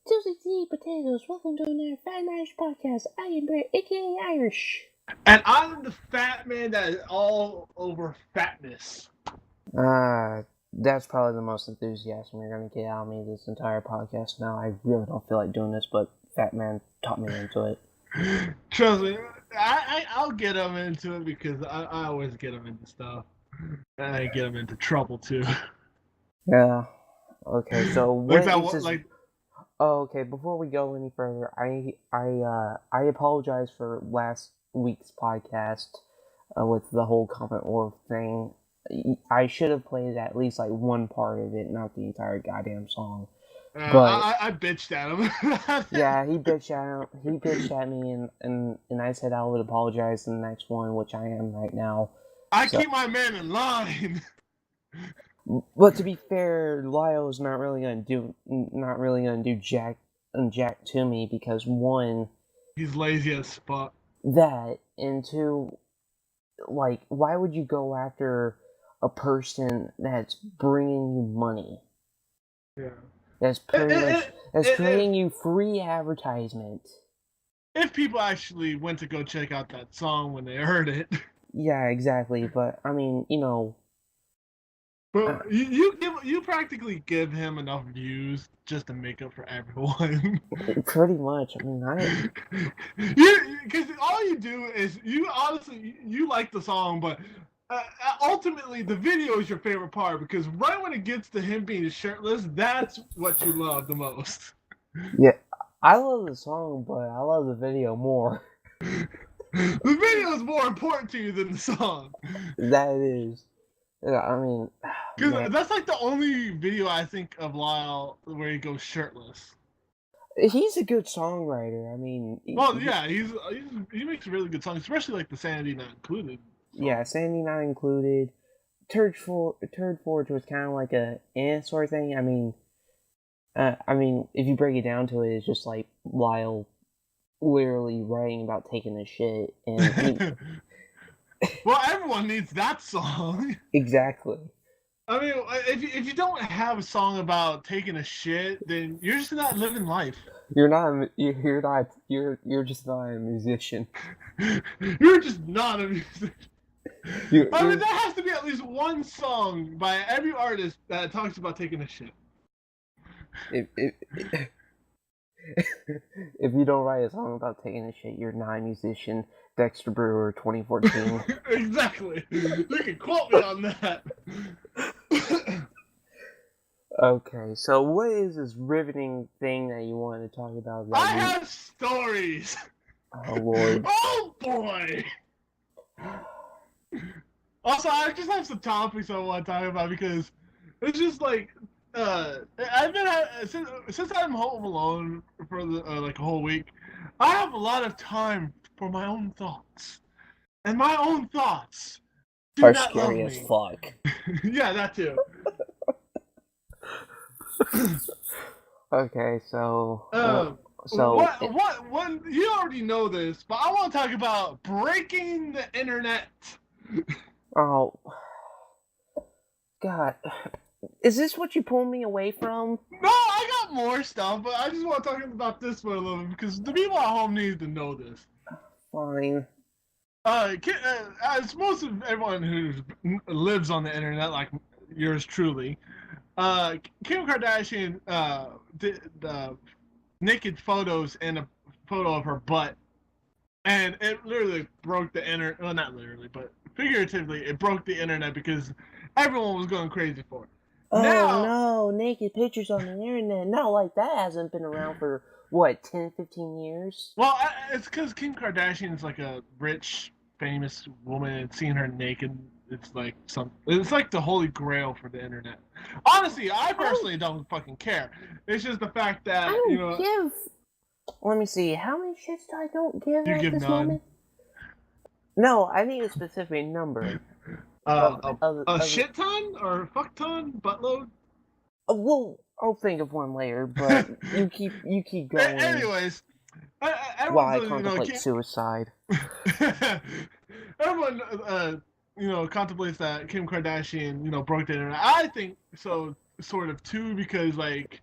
Tuesday potatoes. Welcome to another Fat and Irish podcast. I am Brent, aka Irish. And I'm the fat man that is all over fatness. That's probably the most enthusiasm you're gonna get out of me this entire podcast. Now I really don't feel like doing this, but Fat Man taught me into it. Trust me, I'll get him into it because I always get him into stuff. And I get him into trouble too. Yeah. Okay. So what Like is this? Oh, okay. Before we go any further, I apologize for last week's podcast with the whole comment war thing. I should have played at least like one part of it, not the entire goddamn song. But I bitched at him. Yeah, he bitched at me, and I said I would apologize in the next one, which I am right now. Keep my man in line. But to be fair, Lyle's not really gonna do jack to me because one, he's lazy as fuck. That, and two, like, why would you go after a person that's bringing you money? Yeah. That's creating you free advertisement. If people actually went to go check out that song when they heard it. Yeah, exactly. But I mean, you know. But you practically give him enough views just to make up for everyone. Pretty much. I mean, because all you do is you like the song, but ultimately the video is your favorite part because right when it gets to him being shirtless, that's what you love the most. Yeah, I love the song, but I love the video more. The video is more important to you than the song. That it is. Yeah, I mean, because that's like the only video I think of Lyle where he goes shirtless. He's a good songwriter. I mean, he makes really good songs, especially like the Sanity Not Included. Yeah, Sanity Not Included. Turd Forge was kind of like a sort of thing. I mean, if you break it down to it, it's just like Lyle literally writing about taking a shit, and well, everyone needs that song. Exactly. I mean, if you don't have a song about taking a shit, then you're just not living life. You're just not a musician. You're just not a musician. I mean, there has to be at least one song by every artist that talks about taking a shit. If you don't write a song about taking a shit, you're not a musician. Dexter Brewer, 2014. Exactly. You can quote me on that. Okay, so what is this riveting thing that you wanted to talk about? I have stories. Oh, Lord. Oh, boy. Also, I just have some topics I want to talk about because it's just like I've been since I'm home alone for like a whole week. I have a lot of time for my own thoughts, and my own thoughts are scary as fuck. Yeah, that too. Okay, so what you already know this, but I want to talk about breaking the internet. Oh, God. Is this what you pulled me away from? No, I got more stuff, but I just want to talk about this for a little bit because the people at home need to know this. Fine. As most of everyone who lives on the internet, like yours truly, Kim Kardashian did naked photos and a photo of her butt, and it literally broke the internet. Well, not literally, but figuratively, it broke the internet because everyone was going crazy for it. Oh, no, naked pictures on the internet. Not like that hasn't been around for, what, 10, 15 years? Well, it's because Kim Kardashian is like a rich, famous woman, and seeing her naked, it's like the holy grail for the internet. Honestly, I personally don't fucking care. It's just the fact that, Let me see, how many shits do I don't give at this moment? No, I need a specific number. A shit ton or a fuck ton? Buttload? Well, I'll think of one later, but you keep going. Anyways, while I contemplate suicide. Everyone, contemplates that Kim Kardashian, broke the internet. I think so, sort of too, because like,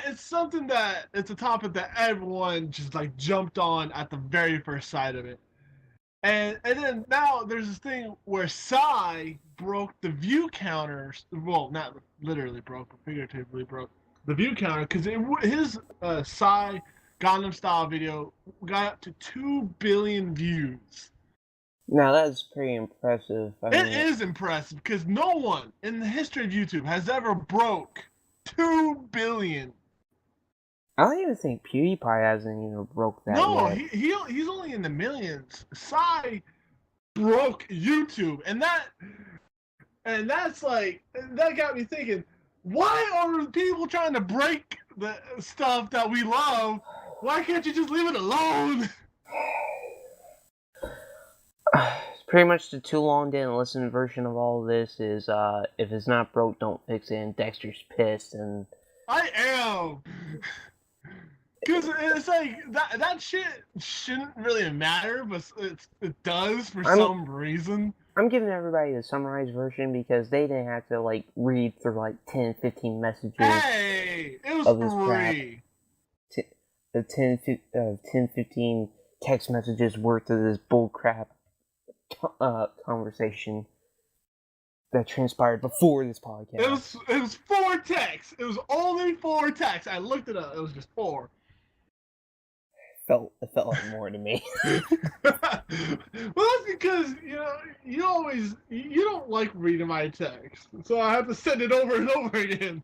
it's something that it's a topic that everyone just like jumped on at the very first sight of it. And then now there's this thing where Psy broke the view counters. Well, not literally broke, but figuratively broke the view counter because his Psy Gangnam Style video got up to 2 billion views. Now that's pretty impressive. It is impressive because no one in the history of YouTube has ever broke 2 billion. I don't even think PewDiePie hasn't even broke that No, yet. he's only in the millions. Psy broke YouTube, and that's like that got me thinking. Why are people trying to break the stuff that we love? Why can't you just leave it alone? It's pretty much the too long didn't listen version of all this is if it's not broke, don't fix it. And Dexter's pissed, and I am. Because it's like that shit shouldn't really matter, but it does for some reason. I'm giving everybody the summarized version because they didn't have to like read through like 10, 15 messages. Hey, it was free. The 10, 15 text messages worth of this bullcrap conversation that transpired before this podcast. It was 4 texts. It was only 4 texts. I looked it up. It was just 4. It felt like more to me. Well, that's because you don't like reading my text, so I have to send it over and over again.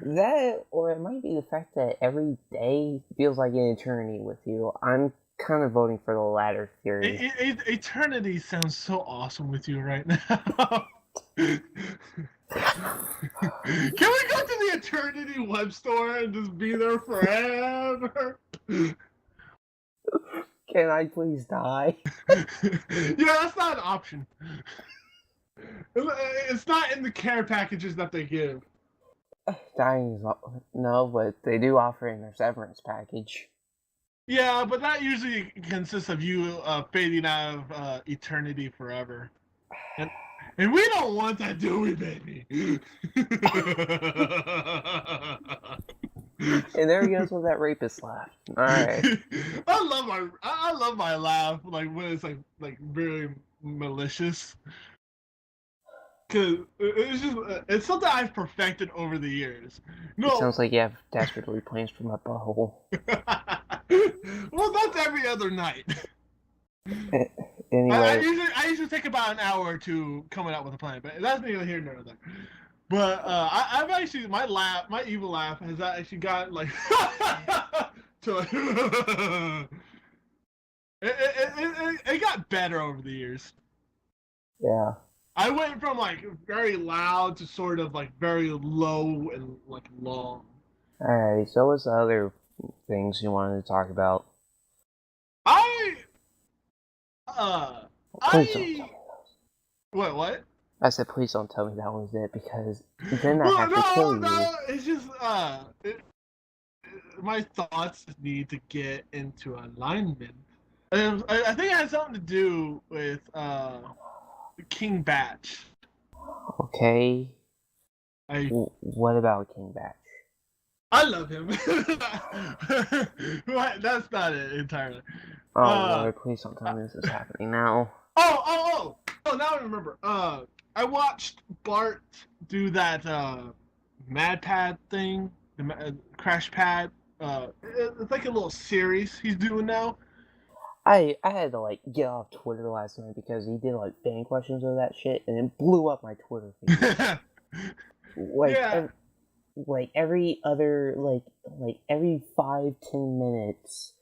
That, or it might be the fact that every day feels like an eternity with you. I'm kind of voting for the latter theory. Eternity sounds so awesome with you right now. Can we go to the Eternity web store and just be there forever? Can I please die? Yeah, that's not an option. It's not in the care packages that they give. Dying is no, but they do offer in their severance package. Yeah, but that usually consists of you fading out of eternity forever. And we don't want that, do we, baby? And there he goes with that rapist laugh. All right. I love my laugh, like when it's like very malicious. Cause it's something I've perfected over the years. No, it sounds like you have dastardly plans for my butthole. Well, that's every other night. Anyway, I usually take about an hour or two coming up with a plan, but that's neither here nor there. But I've actually my evil laugh has actually got like to it got better over the years. Yeah. I went from like very loud to sort of like very low and like long. Alright, so what's the other things you wanted to talk about? Please don't tell me that was... What? I said please don't tell me that was it, because then I have to kill you. No, it's just my thoughts need to get into alignment. I think it has something to do with King Batch. Okay. What about King Batch? I love him. That's not it entirely. Oh Lord, please don't tell me this is happening now. Oh, now I remember. I watched Bart do that Mad Pad thing, the Crash Pad. It's like a little series he's doing now. I had to like get off Twitter last night because he did like fan questions of that shit, and it blew up my Twitter feed. Like every other like every 5-10 minutes,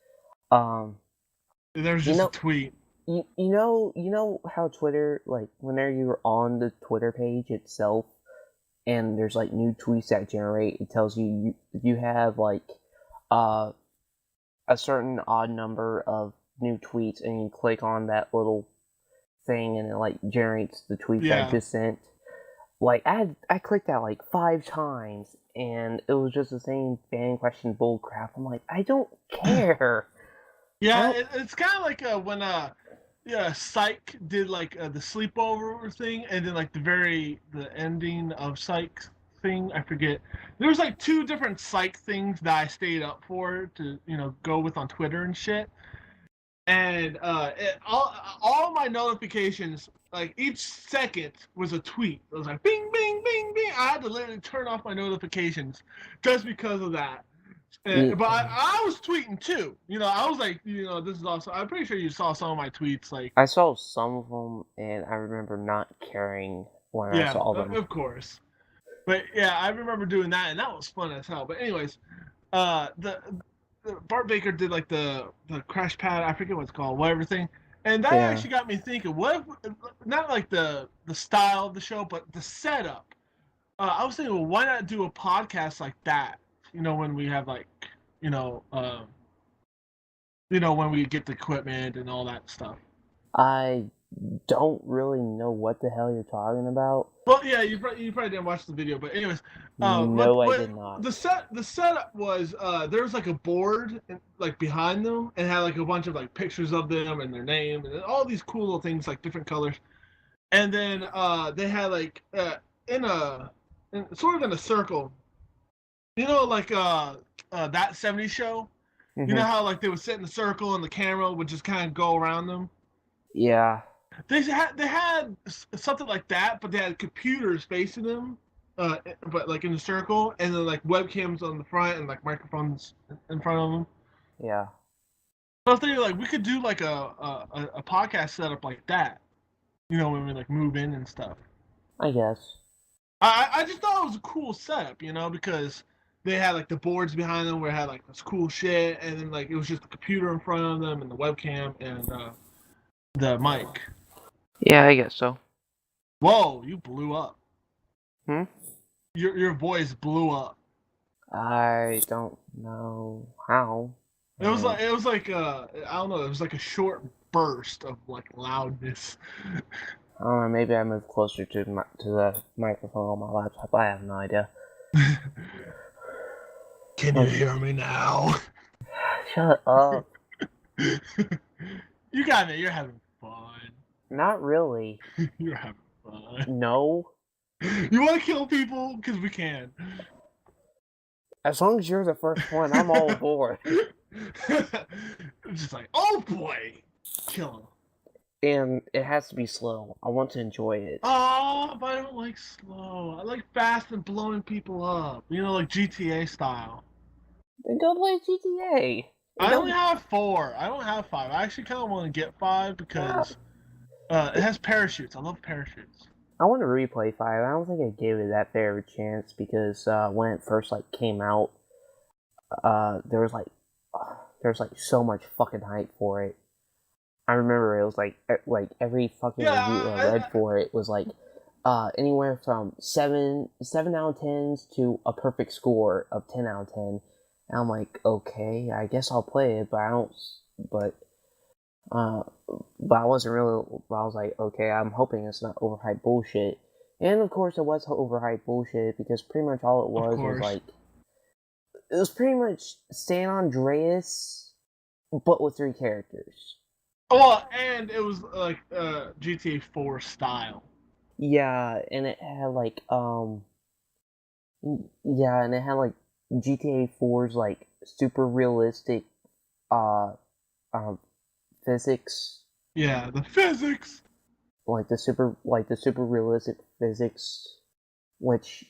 there's just a tweet. You know how Twitter, like whenever you're on the Twitter page itself, and there's like new tweets that generate, it tells you have like a certain odd number of new tweets, and you click on that little thing and it like generates the tweets I just sent. Like I clicked that like 5 times and it was just the same fan question bull crap. I'm like, I don't care. It's kind of like when Psych did like the sleepover thing, and then like the ending of Psych thing. I forget. There was like 2 different psych things that I stayed up for to go with on Twitter and shit. And all my notifications, like each second was a tweet. It was like bing bing bing bing. I had to literally turn off my notifications just because of that. Yeah, But I was tweeting too. I was like, this is awesome. I'm pretty sure you saw some of my tweets. Like, I saw some of them, and I remember not caring when I yeah, saw them. of course. But yeah, I remember doing that, and that was fun as hell. But anyways, the Bart Baker did like the crash pad. I forget what it's called, whatever thing. And that Yeah. actually got me thinking. What if, not like the style of the show, but the setup. I was thinking, well, why not do a podcast like that? When we have like, you know, uh, when we get the equipment and all that stuff. I don't really know what the hell you're talking about. Well, yeah, you probably didn't watch the video, but anyways, No, I did not. the setup was there was like a board like behind them and had like a bunch of like pictures of them and their name and all these cool little things like different colors, and then they had like in a sort of in a circle, like that '70s show. You know Mm-hmm. how like they would sit in a circle and the camera would just kind of go around them. Yeah. They had something like that, but they had computers facing them, but like in a circle, and then like webcams on the front and like microphones in front of them. Yeah. So I was thinking like we could do like a podcast setup like that, when we like move in and stuff. I guess. I just thought it was a cool setup, because they had like the boards behind them where it had like this cool shit, and then like it was just the computer in front of them and the webcam and the mic. Yeah, I guess so. Whoa, you blew up. Hmm? Your voice blew up. I don't know how. It was like I don't know, it was like a short burst of like loudness. I don't know, maybe I moved closer to the microphone on my laptop. I have no idea. Can you hear me now? Shut up. You got it. You're having fun. Not really. You're having fun. No. You want to kill people? Because we can. As long as you're the first one, I'm all aboard. Just like, oh boy, kill him. And it has to be slow. I want to enjoy it. Oh, but I don't like slow. I like fast and blowing people up. Like GTA style. Then go play GTA. I only have 4. I don't have 5. I actually kind of want to get 5 because it has parachutes. I love parachutes. I want to replay 5. I don't think I gave it that fair of a chance because when it first came out, there was so much fucking hype for it. I remember it was like every fucking review I read for it was like anywhere from 7 out of 10s to a perfect score of 10 out of 10. And I'm like, okay, I guess I'll play it, but I don't. But I wasn't really. I was like, okay, I'm hoping it's not overhyped bullshit. And of course, it was overhyped bullshit because pretty much all it was like it was pretty much San Andreas, but with 3 characters. Oh, and it was like GTA 4 style. Yeah, and it had like GTA 4's like super realistic physics. Yeah, the physics. Like the super realistic physics, which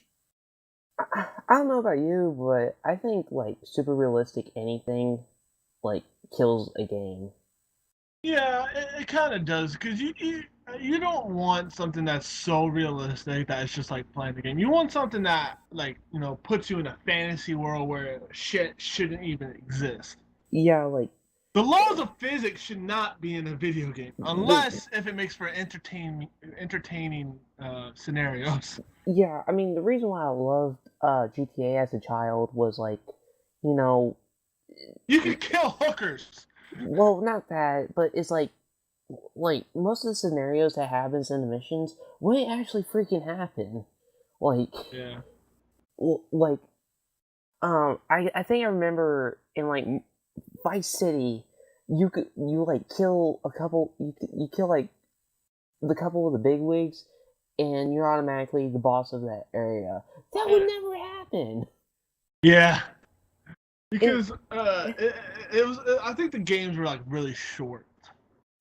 I don't know about you, but I think like super realistic anything like kills a game. Yeah, it kind of does because you don't want something that's so realistic that it's just like playing the game. You want something that like puts you in a fantasy world where shit shouldn't even exist. Yeah, like the laws of physics should not be in a video game unless if it makes for entertaining scenarios. Yeah, I mean the reason why I loved GTA as a child was like, you can kill hookers. Well, not that, but it's like most of the scenarios that happens in the missions wouldn't actually freaking happen. Like, yeah, like, I think I remember in like Vice City, you like kill a couple, you kill like the couple of the bigwigs, and you're automatically the boss of that area. That would never happen. Yeah, And because it was. I think the games were like really short.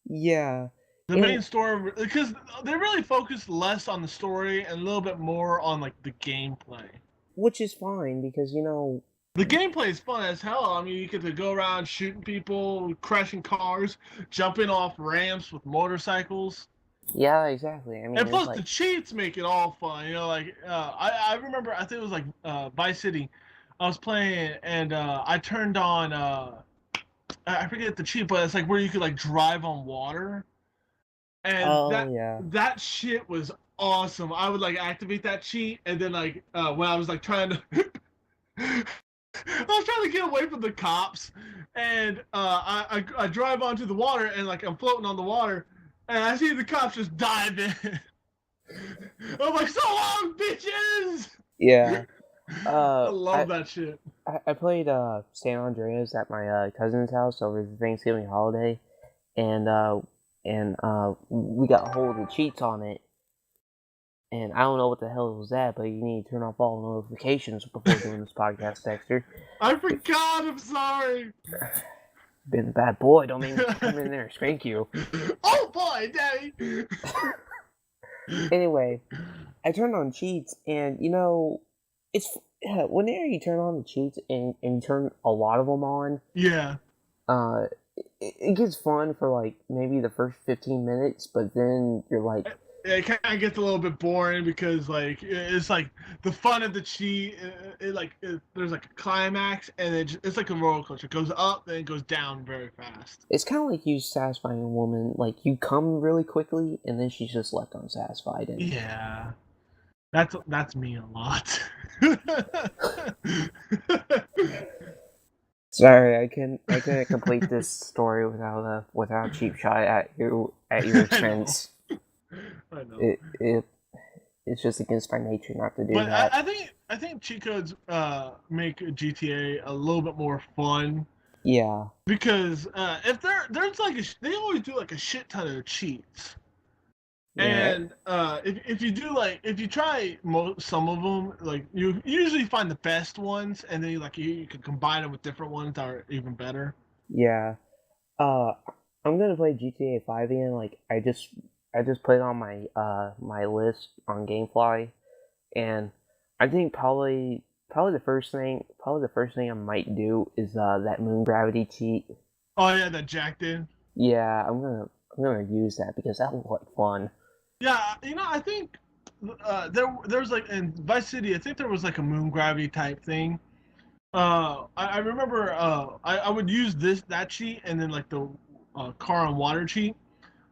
yeah, The and main story, because they really focused less on the story and a little bit more on like the gameplay. which is fine because The gameplay is fun as hell. I mean, you get to go around shooting people, crashing cars, jumping off ramps with motorcycles. yeah, exactly. I mean, And it's plus, the like, cheats make it all fun. You know, like I remember, I think it was like Vice City. I was playing and I turned on I forget the cheat, but it's like where you could like drive on water, and oh that yeah, that shit was awesome. I would like activate that cheat, and then like when I was like trying to, I was trying to get away from the cops, and I drive onto the water, and like I'm floating on the water, and I see the cops just dive in. I'm like, so long, bitches! yeah. I I love that shit. I played San Andreas at my cousin's house over the Thanksgiving holiday, and we got a hold of the cheats on it. And I don't know what the hell was that, but you need to turn off all notifications before doing this podcast, Dexter. I forgot. I'm sorry. Been a bad boy. Don't make me come in there and spank you. Oh boy, Daddy. Anyway, I turned on cheats, and it's whenever you turn on the cheats and you turn a lot of them on, Yeah. uh, it gets fun for like maybe the first 15 minutes, but then you're like, It kind of gets a little bit boring because like it's like the fun of the cheat. There's like a climax and it's like a roller coaster. It goes up then it goes down very fast. it's kind of like you satisfying a woman. Like you come really quickly, and then she's just left unsatisfied, and Yeah, that's me a lot. sorry, I couldn't complete this story without a cheap shot at your I know. expense. I know. It's just against my nature not to do But that. I think cheat codes make GTA a little bit more fun Yeah, because if there's like they always do like a shit ton of cheats. yeah, And if you do like if you try some of them, like you usually find the best ones, and then you can combine them with different ones that are even better. yeah. Uh, I'm gonna play GTA 5 again. Like I just put it on my list on GameFly, and I think probably the first thing I might do is that moon gravity cheat. Oh yeah, that Jack did. Yeah, I'm gonna use that because that looked like fun. Yeah, I think there's like in Vice City, I think there was like a moon gravity type thing. I remember I would use that cheat and then like the car on water cheat,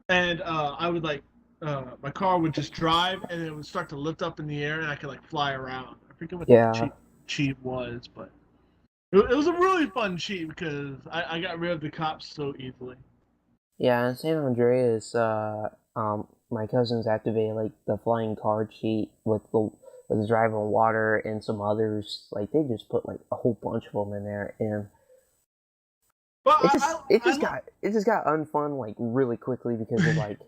and I would like my car would just drive and it would start to lift up in the air and I could like fly around. I forget what the Yeah, cheat was, but it was a really fun cheat because I got rid of the cops so easily. yeah. In San Andreas, my cousins activated like the flying car cheat with the drive on water and some others. Like they just put like a whole bunch of them in there, and But it just got unfun like really quickly because of like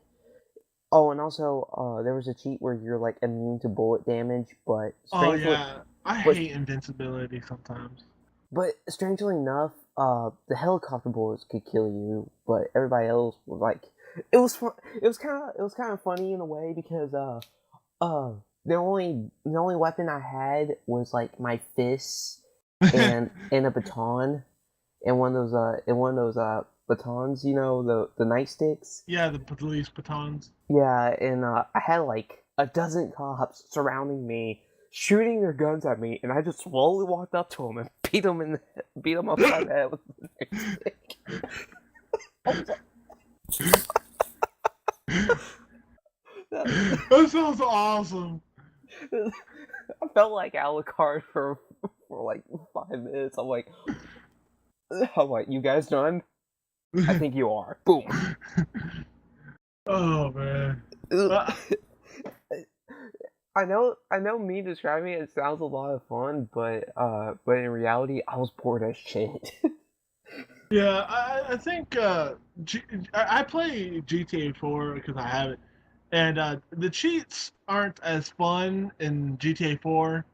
oh, and also there was a cheat where you're like immune to bullet damage, oh yeah, I but hate invincibility sometimes. strangely enough, the helicopter bullets could kill you, but everybody else was like, it was fun. It was kind of funny in a way because the only weapon I had was like my fists and a baton and one of those batons, the nightsticks. Yeah, the police batons. Yeah, and I had like a dozen cops surrounding me, shooting their guns at me, and I just slowly walked up to them and beat them upside the head with the nightstick. That sounds awesome. I felt like Alucard for like 5 minutes. I'm like, you guys done? I think you are. Boom. Oh man. I know me describing it sounds a lot of fun, but in reality, I was bored as shit. Yeah, I think I play GTA 4 because I have it, And the cheats aren't as fun in GTA 4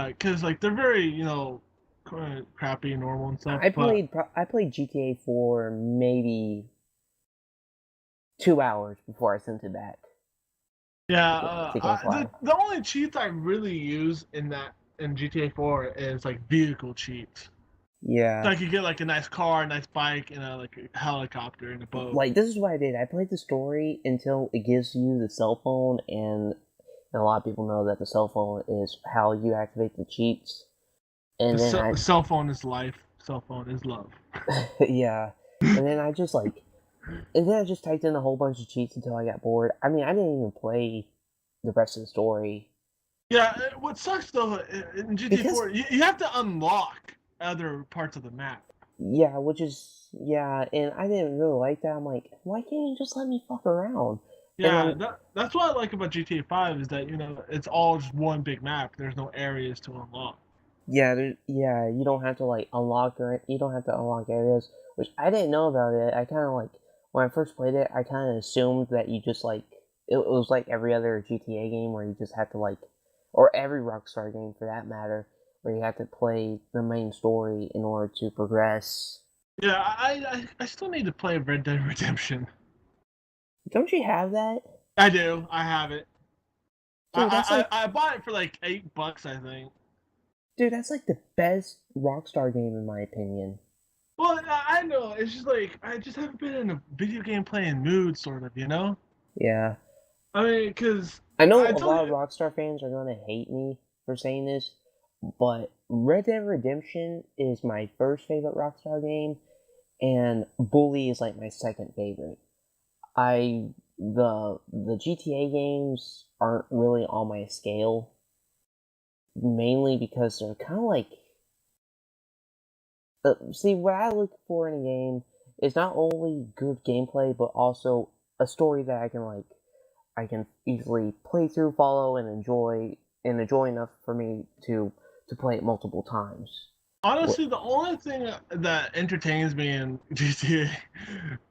because like they're very crappy and normal and stuff. But I played GTA 4 maybe 2 hours before I sent it back yeah, to GameFly. the only cheats I really use in GTA 4 is like vehicle cheats. So Yeah, I could get like a nice car, a nice bike, and a helicopter and a boat. like this is what I did. I played the story until it gives you the cell phone, and a lot of people know that the cell phone is how you activate the cheats. And then I, Cell phone is life. Cell phone is love. yeah, and then I just like, and then I just typed in a whole bunch of cheats until I got bored. I mean, I didn't even play the rest of the story Yeah, what sucks though in GTA because 4, you have to unlock other parts of the map. yeah, which is yeah, and I didn't really like that. I'm like, why can't you just let me fuck around? And Yeah, I'm that's what I like about GTA 5 is that it's all just one big map. There's no areas to unlock. yeah, yeah, you don't have to like unlock or you don't have to unlock areas, which I didn't know about it. I kind of like when I first played it, I kind of assumed that you just like it was like every other GTA game where you just had to like, or every Rockstar game for that matter, where you have to play the main story in order to progress. Yeah, I still need to play Red Dead Redemption. Don't you have that, I do. I have it. dude? That's like, I bought it for like $8, I think. dude, that's like the best Rockstar game in my opinion. Well, I know. It's just like I just haven't been in a video game playing mood, sort of. Yeah, I mean, because I know I a told lot of you, Rockstar fans are gonna hate me for saying this, but Red Dead Redemption is my first favorite Rockstar game, and Bully is like my second favorite. I the GTA games aren't really on my scale, mainly because they're kind of like see what I look for in a game is not only good gameplay but also a story that I can easily play through, follow, and enjoy enough for me to play it multiple times. honestly, the only thing that entertains me in GTA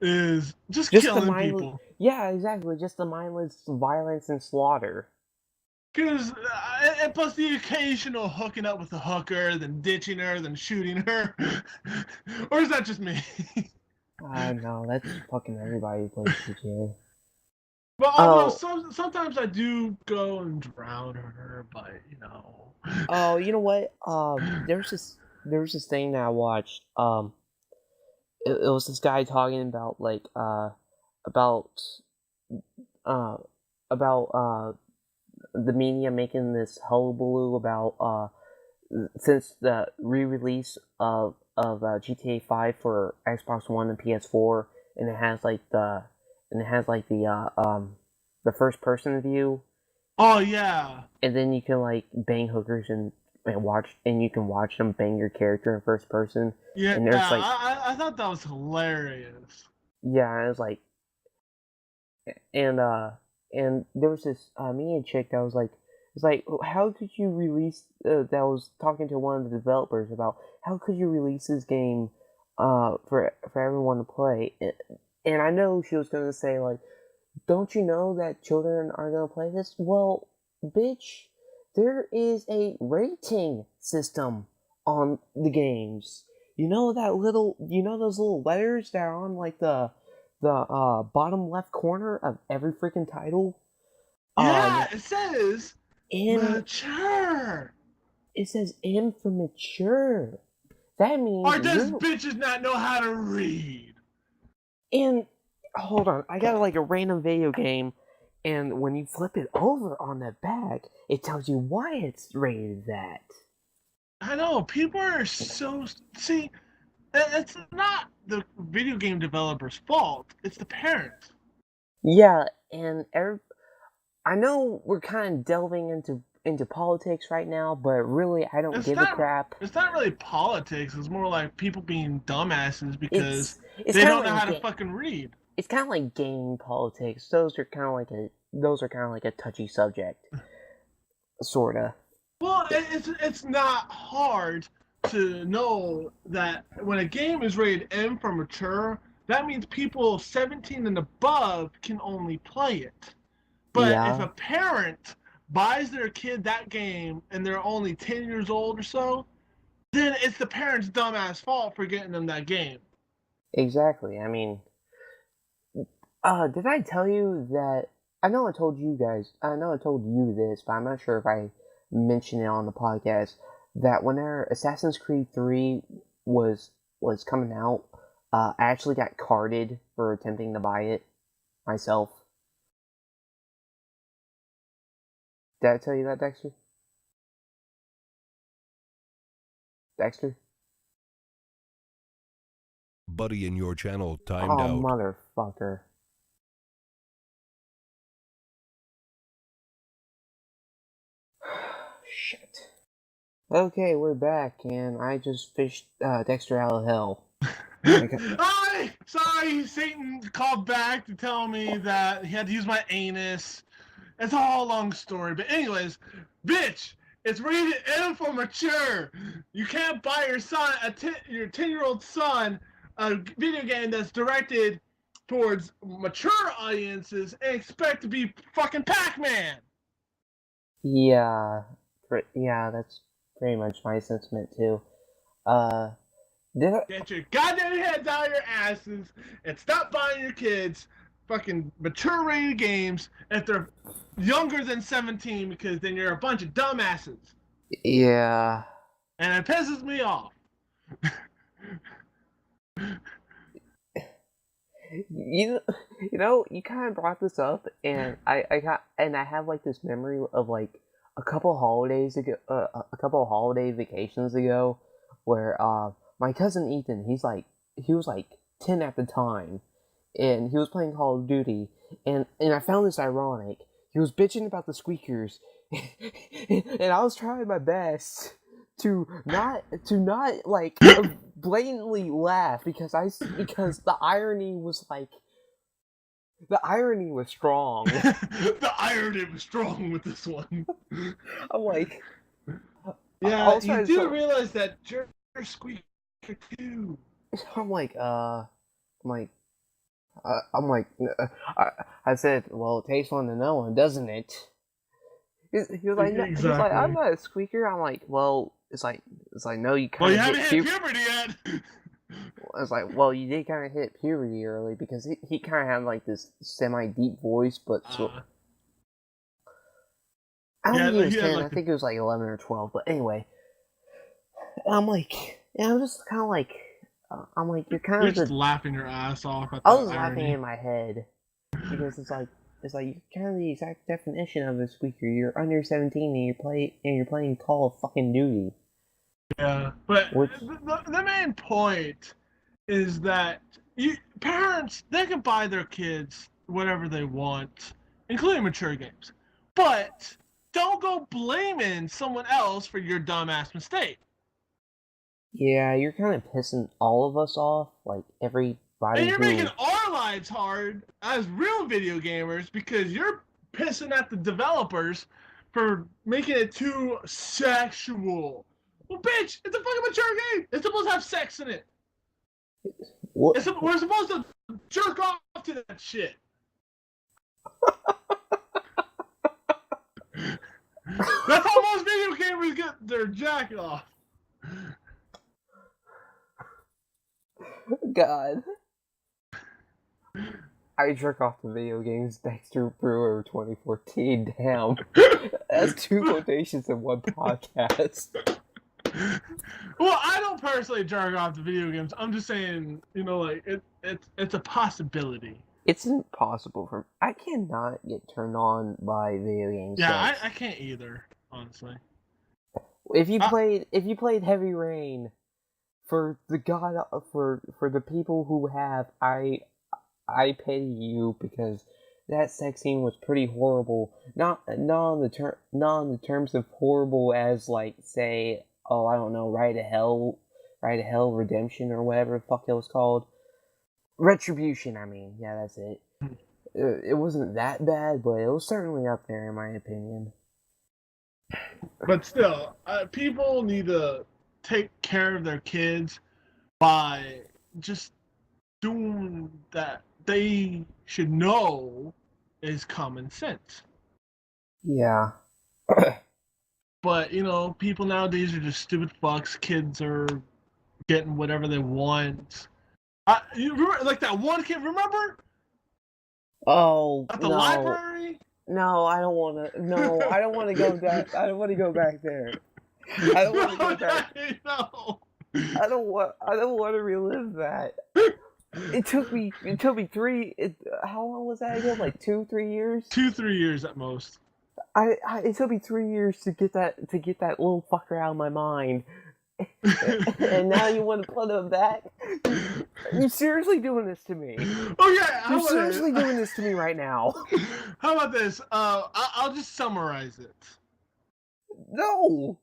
is just Just the killing mindless, people. yeah, exactly, just the mindless violence and slaughter. Because and plus the occasional hooking up with a hooker, then ditching her, then shooting her, or is that just me? I know that's fucking everybody who plays GTA. But although Oh, sometimes I do go and drown her, but oh, you know what? There was this thing that I watched. It was this guy talking about about uh about the media making this hullabaloo about since the re-release of GTA 5 for Xbox One and PS4, and it has like the first person view, oh yeah, and then you can like bang hookers and watch, and you can watch them bang your character in first person, yeah. and there's like I thought that was hilarious. yeah, it's like and there was this media chick that was like, it's like, how could you release that was talking to one of the developers about how could you release this game for everyone to play, and I know she was gonna say like, don't you know that children are gonna play this? Well, bitch, there is a rating system on the games. You know those little letters that are on like the bottom left corner of every freaking title. Yeah, it says M mature. it says M for mature. That means Or does you're bitches not know how to read? in. Hold on, I got like a random video game, and when you flip it over on the back, it tells you why it's rated that. I know people are so see. It's not the video game developer's fault. It's the parents. Yeah, and I know we're kind of delving into politics right now, but really, I don't It's give a not. crap. It's not really politics. It's more like people being dumbasses because It's they kind don't of know how like to fucking read. it's kind of like gaming politics. Those are kind of like a touchy subject, sorta. Well, it's not hard to know that when a game is rated M for mature, that means people 17 and above can only play it. But if a Yeah, parent buys their kid that game and they're only 10 years old or so, then it's the parent's dumbass fault for getting them that game. exactly. I mean, did I tell you that? I know I told you guys. I know I told you this, but I'm not sure if I mentioned it on the podcast. That whenever Assassin's Creed 3 was was coming out, I actually got carded for attempting to buy it myself. Did I tell you that, Dexter? Dexter? Buddy in your channel timed Oh, out. motherfucker. Shit. Okay, we're back, and I just fished Dexter out of hell. Sorry, Satan called back to tell me that he had to use my anus. It's a whole long story, but anyways, bitch, it's rated M for mature. You can't buy your son, your 10-year-old son, a video game that's directed towards mature audiences and expect to be fucking Pac-Man. Yeah, yeah, that's pretty much my sentiment too. Did I, Get your goddamn heads out of your asses and stop buying your kids fucking mature rated games if they're younger than 17, because then you're a bunch of dumbasses. yeah, And it pisses me off. you you kind of brought this up, and I have like this memory of like a couple holidays ago, a couple of holiday vacations ago, where my cousin Ethan, he was like 10 at the time, and he was playing Call of Duty, and I found this ironic. He was bitching about the squeakers, and I was trying my best to not like blatantly laugh because the irony was strong. The irony was strong with this one. I'm like, Yeah, you do realize that you're a squeaker too. I'm like, I'm like, I'm like, I said, well, it takes one to know one, doesn't it? He was like, no, Exactly. he's like, I'm not a squeaker. I'm like, well, it's like, no, you kind Well, of you haven't hit puberty yet. I was like, well, you did kind of hit puberty early because he kind of had like this semi-deep voice, but I don't think he was 10. Like I think it was like 11 or 12. But anyway, I'm like, yeah, I'm just kind of like, I'm like, you're just laughing your ass off at I the was irony. laughing in my head because it's like you're kind of the exact definition of a squeaker. You're under 17 and you're playing Call of fucking Duty. Yeah, but the main point is that parents, they can buy their kids whatever they want, including mature games, but don't go blaming someone else for your dumbass mistake. Yeah, you're kind of pissing all of us off, like everybody. And you're making our lives hard as real video gamers because you're pissing at the developers for making it too sexual. Well, bitch, it's a fucking mature game. It's supposed to have sex in it. We're supposed to jerk off to that shit. That's how most video gamers get their jack off. God. I jerk off to video games, Dexter Brewer 2014. Damn. That's 2 quotations in one podcast. Well, I don't personally jerk off to video games. I'm just saying, like it's a possibility. It's impossible for I cannot get turned on by video games. Yeah, I can't either, honestly. If you played Heavy Rain, for the people who have, I pity you because that sex scene was pretty horrible. Not in the terms of horrible as like say, oh, I don't know, Ride to Hell Redemption or whatever the fuck it was called. Retribution, I mean, yeah, that's it. It wasn't that bad, but it was certainly up there in my opinion. But still, people need to take care of their kids by just doing that. They should know is common sense. Yeah. But, people nowadays are just stupid fucks. Kids are getting whatever they want. You remember, like that one kid, remember? Oh, At the no. library? No, I don't want to. No, I don't want to go that. I don't want to go back there. I don't want to go back. No. I don't want to relive that. It took me how long was that again? Like 2-3 years? 2-3 years at most. It took me 3 years to get that little fucker out of my mind. And now you want to put him back? You're seriously doing this to me. Oh yeah, you're seriously doing this to me right now. How about this? I'll just summarize it. No.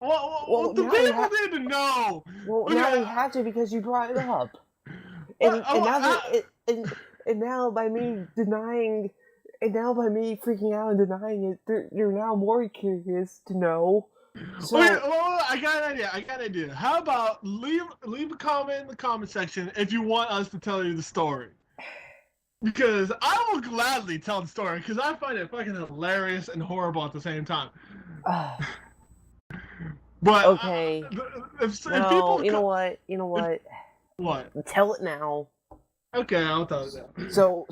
Well, the people need to know. Well, now we have to because you brought it up. And now by me denying, and now by me freaking out and denying it, you're now more curious to know. So, okay, well, I got an idea. How about leave a comment in the comment section if you want us to tell you the story. Because I will gladly tell the story because I find it fucking hilarious and horrible at the same time. But okay. If people, you know what? What? Tell it now. Okay, I'll tell it now.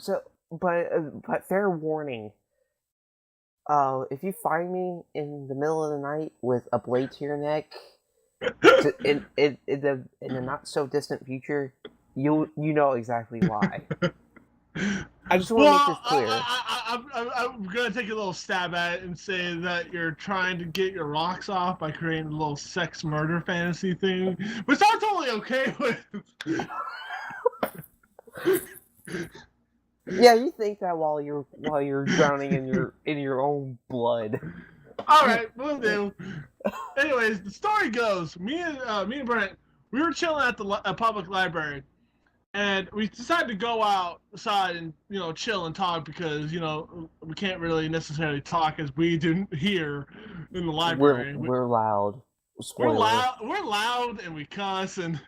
But fair warning. If you find me in the middle of the night with a blade to your neck, in the not so distant future, you know exactly why. I just want to make this clear. I'm gonna take a little stab at it and say that you're trying to get your rocks off by creating a little sex murder fantasy thing, which I'm totally okay with. Yeah, you think that while you're drowning in your own blood. All right, we'll do. Anyways, the story goes: me and Brent, we were chilling at the public library, and we decided to go outside and chill and talk because we can't really necessarily talk as we do here in the library. We're loud. Spoiler. We're loud and we cuss and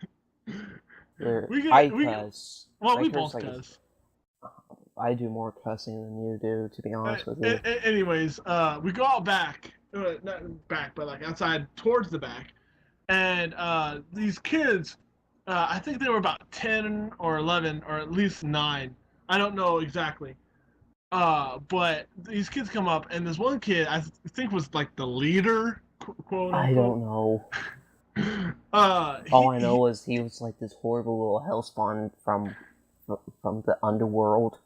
I cuss. Well, we both cuss. I do more cussing than you do, to be honest with you. Anyways, we go out back, not back, but like outside towards the back, and these kids, I think they were about 10 or 11 or at least 9. I don't know exactly. But these kids come up, and this one kid I think was like the leader, quote unquote. I don't know. All I know is he was like this horrible little hellspawn from the underworld.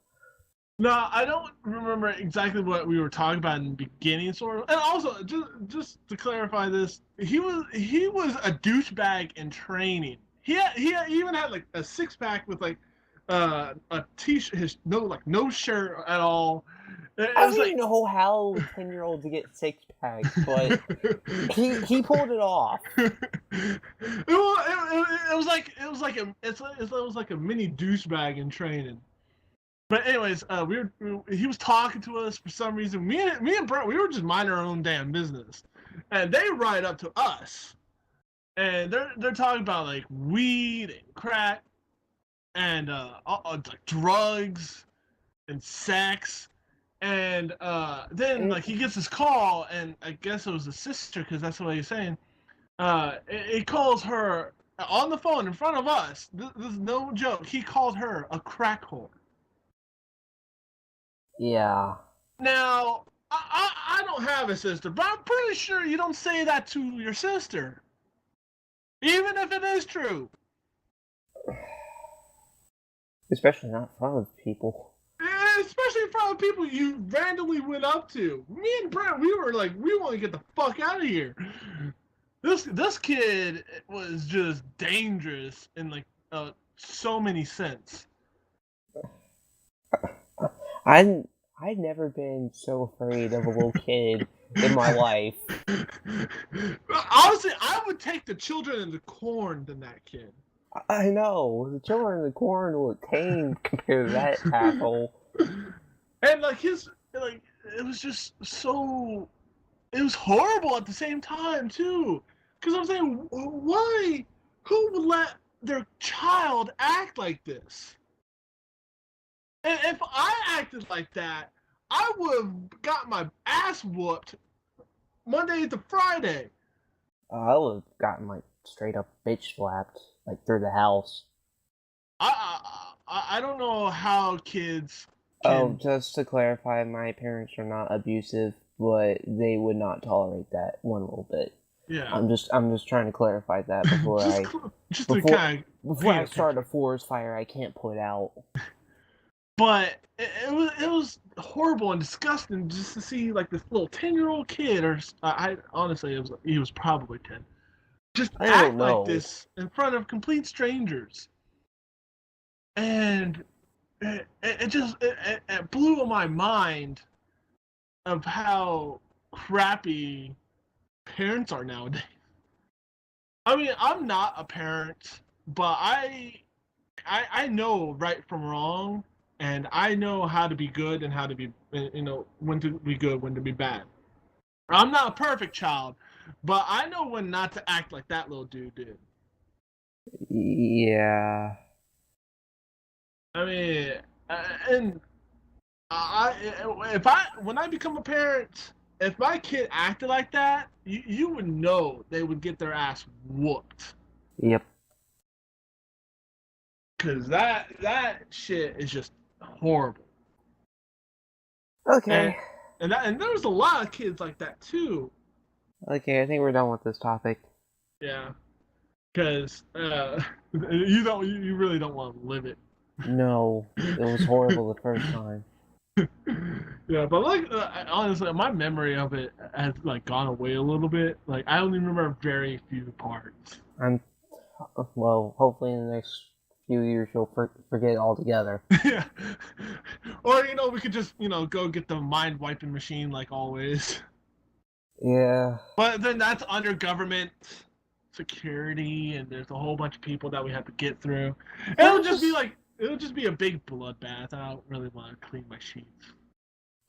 No, I don't remember exactly what we were talking about in the beginning, sort of. And also, just to clarify this, he was a douchebag in training. He even had like a 6-pack with like a t-shirt, no shirt at all. I don't even know how 10-year-olds get 6-packs, but he pulled it off. It was like a mini douchebag in training. But anyways, he was talking to us for some reason. Me and Brent, we were just minding our own damn business, and they ride up to us, and they're talking about like weed and crack, and like drugs and sex, and then like he gets his call, and I guess it was his sister because that's what he's saying. He calls her on the phone in front of us. This is no joke. He called her a crack whore. Yeah. Now, I don't have a sister, but I'm pretty sure you don't say that to your sister. Even if it is true. Especially not in front of people. Especially in front of people you randomly went up to. Me and Brent, we were like, we want to get the fuck out of here. This kid was just dangerous in like so many sense. I'd never been so afraid of a little kid in my life. Honestly, I would take the children in the corn than that kid. I know. The children in the corn look tame compared to that asshole. And like it was just so, it was horrible at the same time too. Because I'm saying, why? Who would let their child act like this? And if I acted like that, I would have got my ass whooped Monday to Friday. I would have gotten like straight up bitch slapped like through the house. I don't know how kids Oh, can. just to clarify, my parents are not abusive, but they would not tolerate that one little bit. Yeah. I'm just trying to clarify that before just to kind of before I paint a start picture. a forest fire I can't put out. But it was horrible and disgusting just to see like this little 10-year-old kid, or I honestly he was probably 10, just I don't act like know. this in front of complete strangers, and it blew my mind of how crappy parents are nowadays. I mean, I'm not a parent, but I know right from wrong, and I know how to be good and how to be, when to be good, when to be bad. I'm not a perfect child, but I know when not to act like that little dude did. Yeah. I mean, and I if I when I become a parent, if my kid acted like that, you would know they would get their ass whooped. Yep. Cause that shit is just horrible. Okay. And and there was a lot of kids like that too. Okay, I think we're done with this topic. Yeah. Cause you really don't want to live it. No, it was horrible the first time. Yeah, but like honestly, my memory of it has like gone away a little bit. Like I only remember very few parts. I'm well. Hopefully, in the next few years, you'll forget it altogether. Yeah. Or we could just go get the mind wiping machine like always. Yeah. But then that's under government security, and there's a whole bunch of people that we have to get through. It'll just be a big bloodbath. I don't really want to clean my sheets.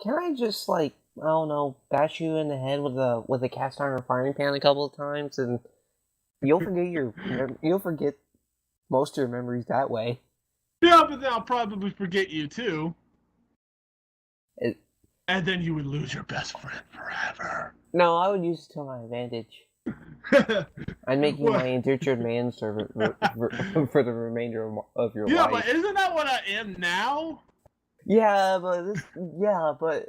Can I just like I don't know, bash you in the head with a cast iron frying pan a couple of times, and you'll forget most of your memories that way. Yeah, but then I'll probably forget you too. It, And then you would lose your best friend forever. no, I would use it to my advantage. I'm making my indentured manservant for the remainder of your Yeah, life. but isn't that what I am now? Yeah, but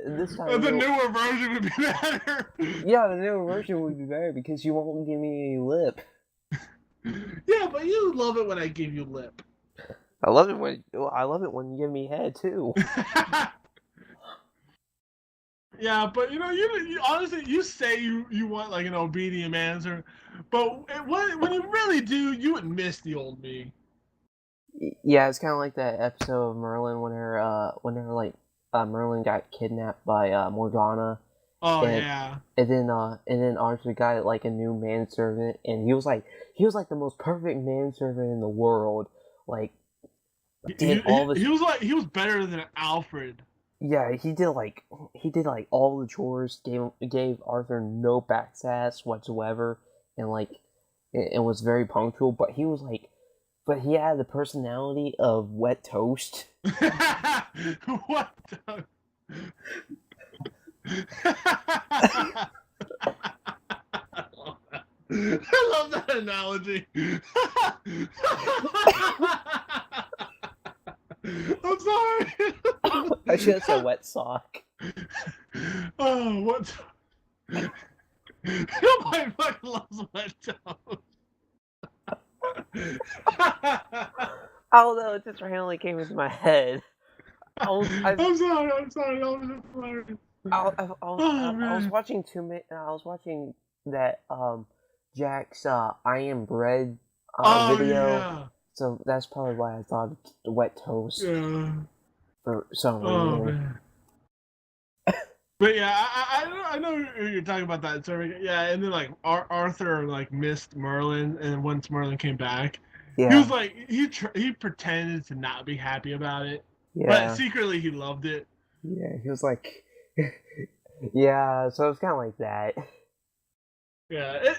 this time The newer version would be better. yeah, the newer version would be better because you won't give me any lip. Yeah, but you love it when I give you lip. I love it when you give me head too. Yeah, but you honestly, you say you want like an obedient answer, but when you really do, you would miss the old me. Yeah, it's kind of like that episode of Merlin when Merlin got kidnapped by Morgana. Oh and, yeah. And then Arthur got like a new manservant, and he was like the most perfect manservant in the world. Like did all this. He was better than Alfred. Yeah, he did like all the chores. Gave Arthur no backsass whatsoever, and like it was very punctual. But he was like, but he had the personality of wet toast. What? I love that analogy. I'm sorry. I should have said wet sock. Oh, what? Nobody fucking loves wet toast. Although it just randomly came into my head. I'm sorry. That was hilarious. I was watching I was watching that Jack's I Am Bread video. Yeah. So that's probably why I thought wet toast. Yeah. For some reason. Oh man. But yeah, I know you're talking about that. So yeah, and then like Arthur like missed Merlin, and once Merlin came back, Yeah. he was like he pretended to not be happy about it, but secretly he loved it. Yeah, he was like, yeah. So it's kind of like that. Yeah,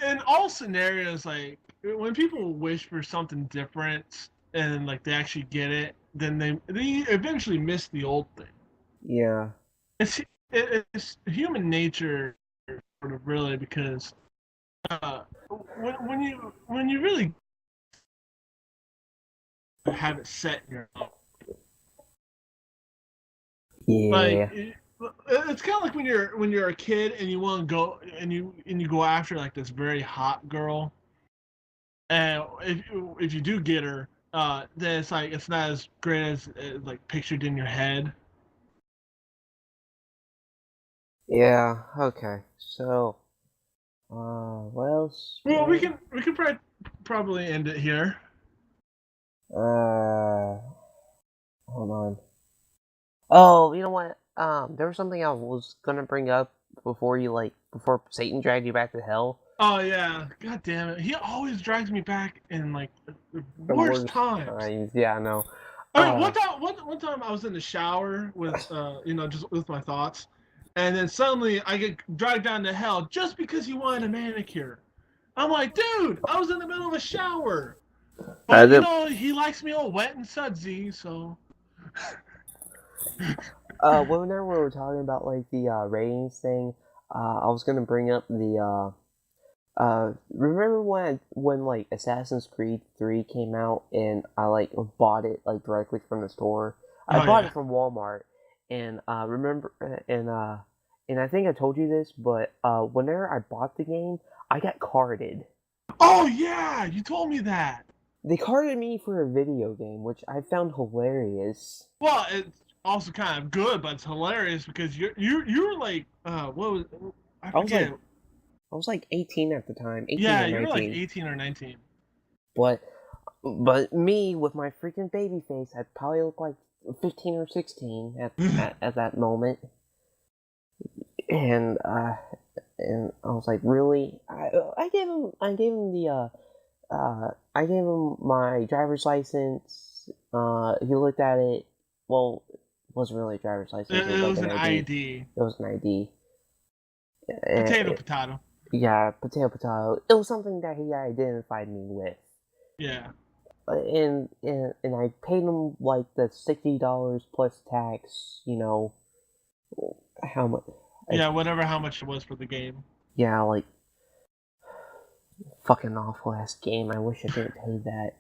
in all scenarios, like when people wish for something different and like they actually get it, then they eventually miss the old thing. Yeah. It's human nature, sort of, really, because when you really have it set in your own, like Yeah. it's kind of like when you're a kid and you want to go and you go after like this very hot girl, and if you do get her, then it's like it's not as great as like pictured in your head. Yeah. Okay. So, what else? Well, we can probably end it here. Hold on. Oh, you know what? There was something I was gonna bring up before Satan dragged you back to hell. Oh yeah, god damn it! He always drags me back in like the The worst worst times. times. Yeah, I know. I mean, one time I was in the shower with just with my thoughts, and then suddenly I get dragged down to hell just because he wanted a manicure. I'm like, dude, I was in the middle of a shower. But he likes me all wet and sudsy, so. Whenever we were talking about like the ratings thing, I was gonna bring up the remember when like Assassin's Creed 3 came out and I like bought it like directly from the store. I bought it from Walmart, and and I think I told you this, but whenever I bought the game, I got carded. Oh yeah, you told me that. They carded me for a video game, which I found hilarious. Well, it's also kind of good, but it's hilarious because you're like what was I forget. I was like 18 at the time. 18 yeah, or 19. you were like 18 or 19. But me with my freaking baby face, I'd probably look like 15 or 16 at that moment. And I was like, really? I gave him my driver's license. He looked at it. Well, it wasn't really a driver's license. It was like an ID. It was an ID. Potato. Yeah, potato. It was something that he identified me with. Yeah. And I paid him like the $60 plus tax. How much? Yeah, how much it was for the game. Yeah, like fucking awful ass game. I wish I didn't pay that.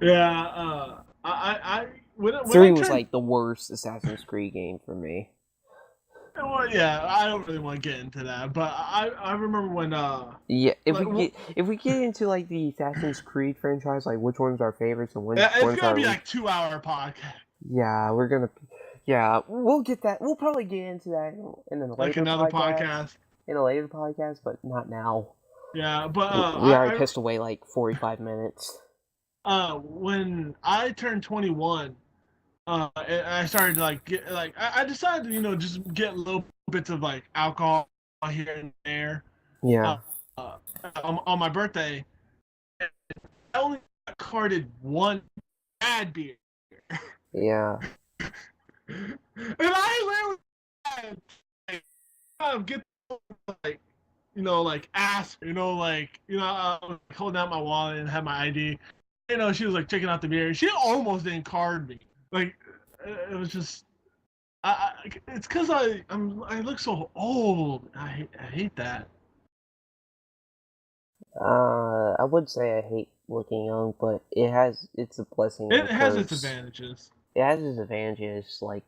Yeah. When 3 was like the worst Assassin's Creed game for me. Well, yeah, I don't really want to get into that, but I remember when yeah, if we get into like the Assassin's Creed franchise, like which one's our favorites and which ones it's gonna be like 2-hour podcast. Yeah, we'll get that. We'll probably get into that in a later like another podcast. In a later podcast, but not now. Yeah, but we already pissed away like 45 minutes. When I turned 21. I started to I decided to just get little bits of like alcohol here and there. Yeah. On my birthday, I only got carded one bad beer. Yeah. And I literally had, get ask I was holding out my wallet and had my ID. She was like checking out the beer. She almost didn't card me. Like, it was just, it's because I look so old. I hate that. I would say I hate looking young, but it's a blessing. It has its advantages. It has its advantages, like,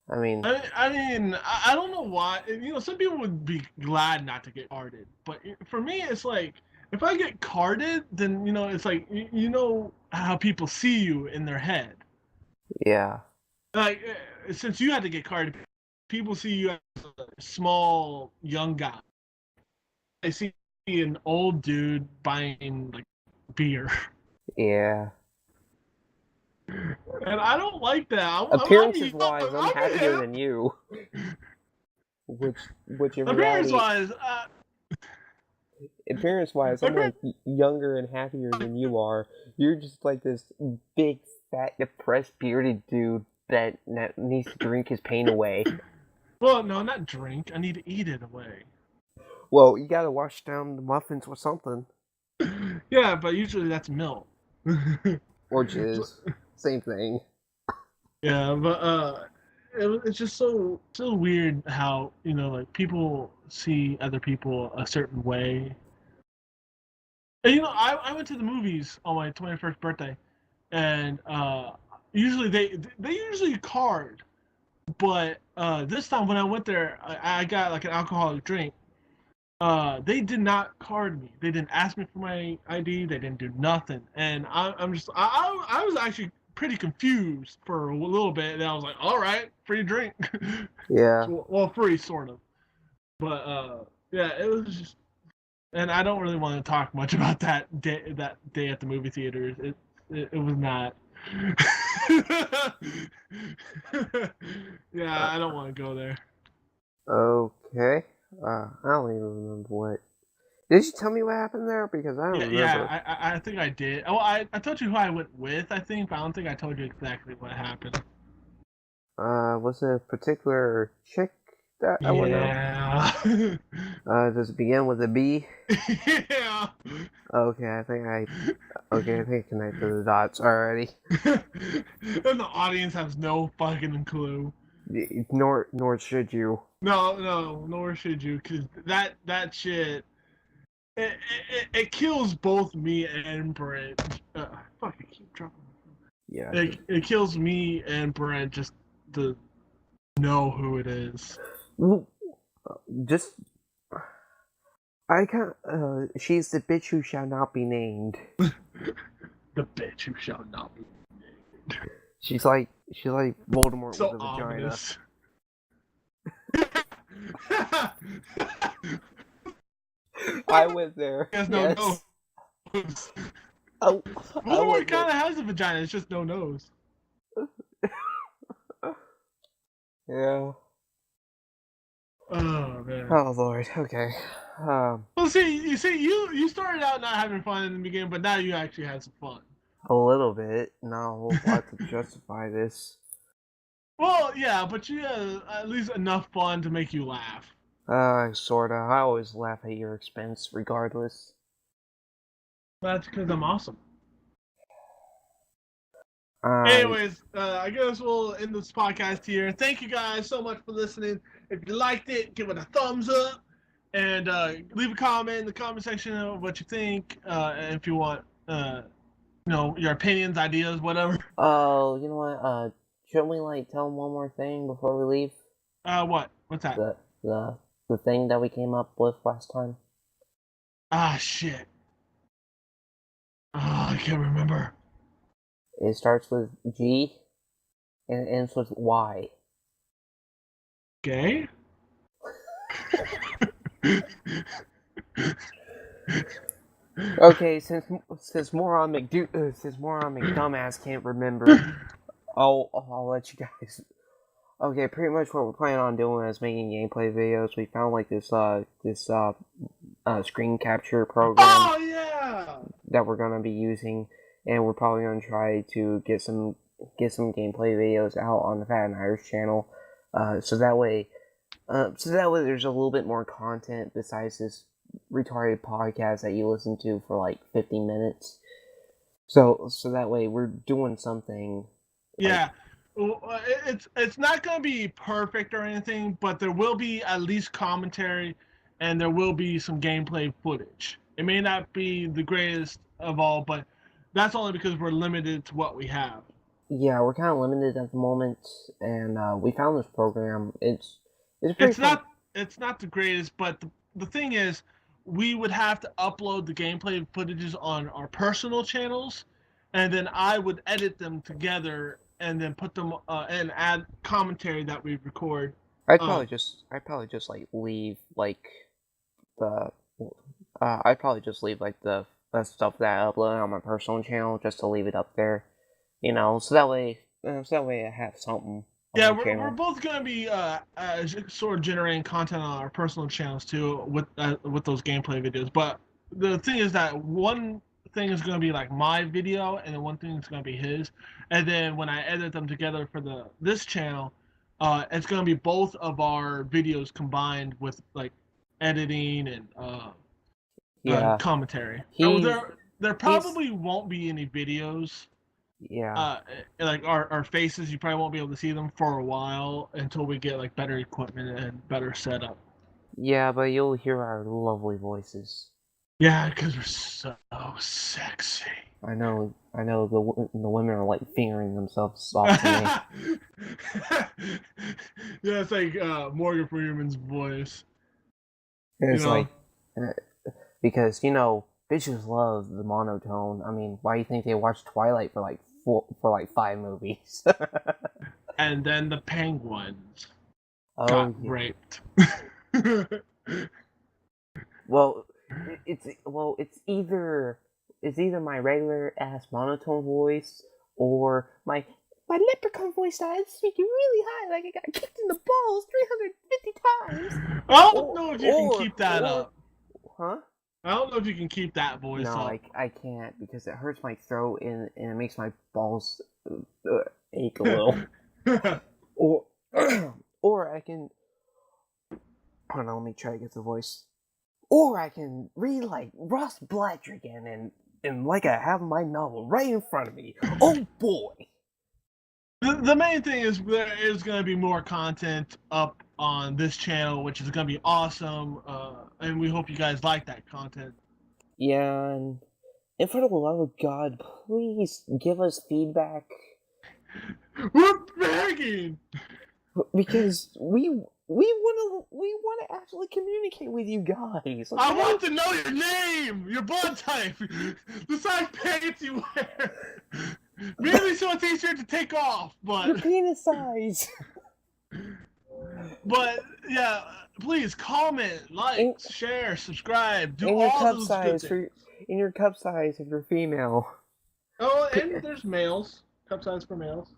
I mean, I don't know why. Some people would be glad not to get carded, but for me, it's like, if I get carded, then, it's like, how people see you in their head. Yeah. Like, since you had to get carded, people see you as a small, young guy. They see an old dude buying, like, beer. Yeah. And I don't like that. Appearances-wise, I'm happier than you. Which in Appearance-wise, Appearance-wise, I'm like younger and happier than you are. You're just like this big, fat, depressed, bearded dude that needs to drink his pain away. Well, no, not drink. I need to eat it away. Well, you gotta wash down the muffins with something. Yeah, but usually that's milk. Or jizz. Same thing. Yeah, but it's just so weird how like people see other people a certain way. And I went to the movies on my 21st birthday, and usually they usually card, but this time when I went there, I got like an alcoholic drink. They did not card me. They didn't ask me for my ID. They didn't do nothing, and I was actually pretty confused for a little bit, and I was like, all right, free drink. Yeah. Well, free sort of, but yeah, it was just, and I don't really want to talk much about that day at the movie theaters. It was not. Yeah, Uh, I don't want to go there. okay. I don't even remember what. Did you tell me what happened there? Because I don't Yeah, remember. I think I did. Oh, I told you who I went with, I think, but I don't think I told you exactly what happened. Was it a particular chick that I went out? Yeah. Does it begin with a B? Yeah. Okay, I think I connected the dots already. And the audience has no fucking clue. Nor should you. No, nor should you, because that shit, it kills both me and Brent. Fuck, I keep dropping. Yeah. It kills me and Brent just to know who it is. Well, just I can't. She's the bitch who shall not be named. The bitch who shall not be named. She's like Voldemort So with a vagina. ominous. I went there. He has no Yes. nose. Oh, Voldemort kind of has a vagina. It's just no nose. Yeah. Oh man. Oh Lord. Okay. Well, you started out not having fun in the beginning, but now you actually had some fun. A little bit. Not a whole lot to justify this. Well, yeah, but you had at least enough fun to make you laugh. Sorta. I always laugh at your expense, regardless. That's because I'm awesome. Uh, Anyways, I guess we'll end this podcast here. Thank you guys so much for listening. If you liked it, give it a thumbs up. And leave a comment in the comment section of what you think. And if you want, your opinions, ideas, whatever. Oh, you know what? Shouldn't we tell them one more thing before we leave? What? What's that? The thing that we came up with last time. Ah, shit. Oh, I can't remember. It starts with G and it ends with Y. Gay? Okay, since moron McDumbass can't remember, I'll let you guys. Okay, pretty much what we're planning on doing is making gameplay videos. We found this screen capture program. Oh yeah. That we're gonna be using, and we're probably gonna try to get some gameplay videos out on the Fat and Irish channel, so that way there's a little bit more content besides this retarded podcast that you listen to for 50 minutes. So that way we're doing something. Yeah. It's not going to be perfect or anything, but there will be at least commentary and there will be some gameplay footage. It may not be the greatest of all, but that's only because we're limited to what we have. Yeah, we're kind of limited at the moment, and we found this program. It's not the greatest, but the thing is, we would have to upload the gameplay footages on our personal channels, and then I would edit them together and then put them and add commentary that we record. I'd probably just leave the I'd probably just leave the stuff that I upload on my personal channel just to leave it up there, so that way I have something. Yeah, we're both gonna be sort of generating content on our personal channels too with those gameplay videos. But the thing is that one thing is gonna be my video, and then one thing is gonna be his. And then when I edit them together for this channel, it's gonna be both of our videos combined with editing and commentary. They're there probably won't be any videos. Yeah. Like our faces, you probably won't be able to see them for a while until we get like better equipment and better setup. Yeah, but you'll hear our lovely voices. Yeah, because we're so sexy. I know the women are like fingering themselves off to me. Yeah, it's like Morgan Freeman's voice. It's like, because bitches love the monotone. I mean, why do you think they watch Twilight for like 5 movies? And then the penguins Oh, got raped. well, it's either my regular ass monotone voice or my leprechaun voice that I speak really high, like I got kicked in the balls 350 times. I don't know if you can keep that up. Huh? I don't know if you can keep that voice up. No, I can't, because it hurts my throat and it makes my balls ache a little. or or I can. Hold on, let me try to get the voice. Or I can read like Ross Blatcher again and like I have my novel right in front of me. Oh boy! The main thing is there is going to be more content up on this channel, which is going to be awesome, and we hope you guys like that content. Yeah, and for the love of God, please give us feedback. We're begging! Because we want to actually communicate with you guys. Okay? I want to know your name, your blood type, the size pants you wear. Maybe so it's easier to take off, but your penis size. But yeah, please comment, like, share, subscribe, do all cup those size good things. in your cup size if you're female. Oh, and there's males. Cup size for males.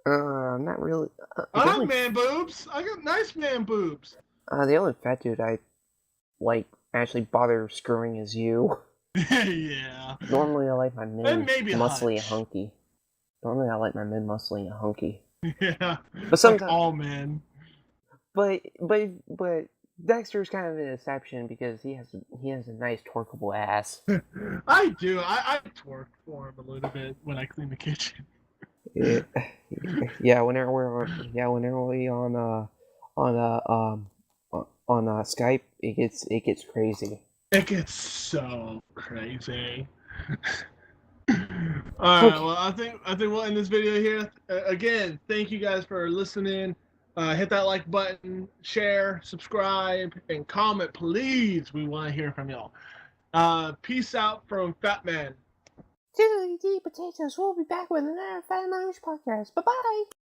Not really. I like man boobs. I got nice man boobs. The only fat dude I like actually bother screwing is you. Yeah. Normally I like my mid muscly and Hutch. hunky. Normally I like my mid muscly and hunky. Yeah. But sometimes like all men. But Dexter's kind of an exception because he has a nice twerkable ass. I do. I twerk for him a little bit when I clean the kitchen. Yeah, whenever we on Skype, it gets crazy. It gets so crazy. Alright, well, I think we'll end this video here. Again, thank you guys for listening. Hit that like button, share, subscribe, and comment, please. We want to hear from y'all. Peace out from Fat Man. Diddly dee potatoes. We'll be back with another Fat Irish podcast. Bye bye.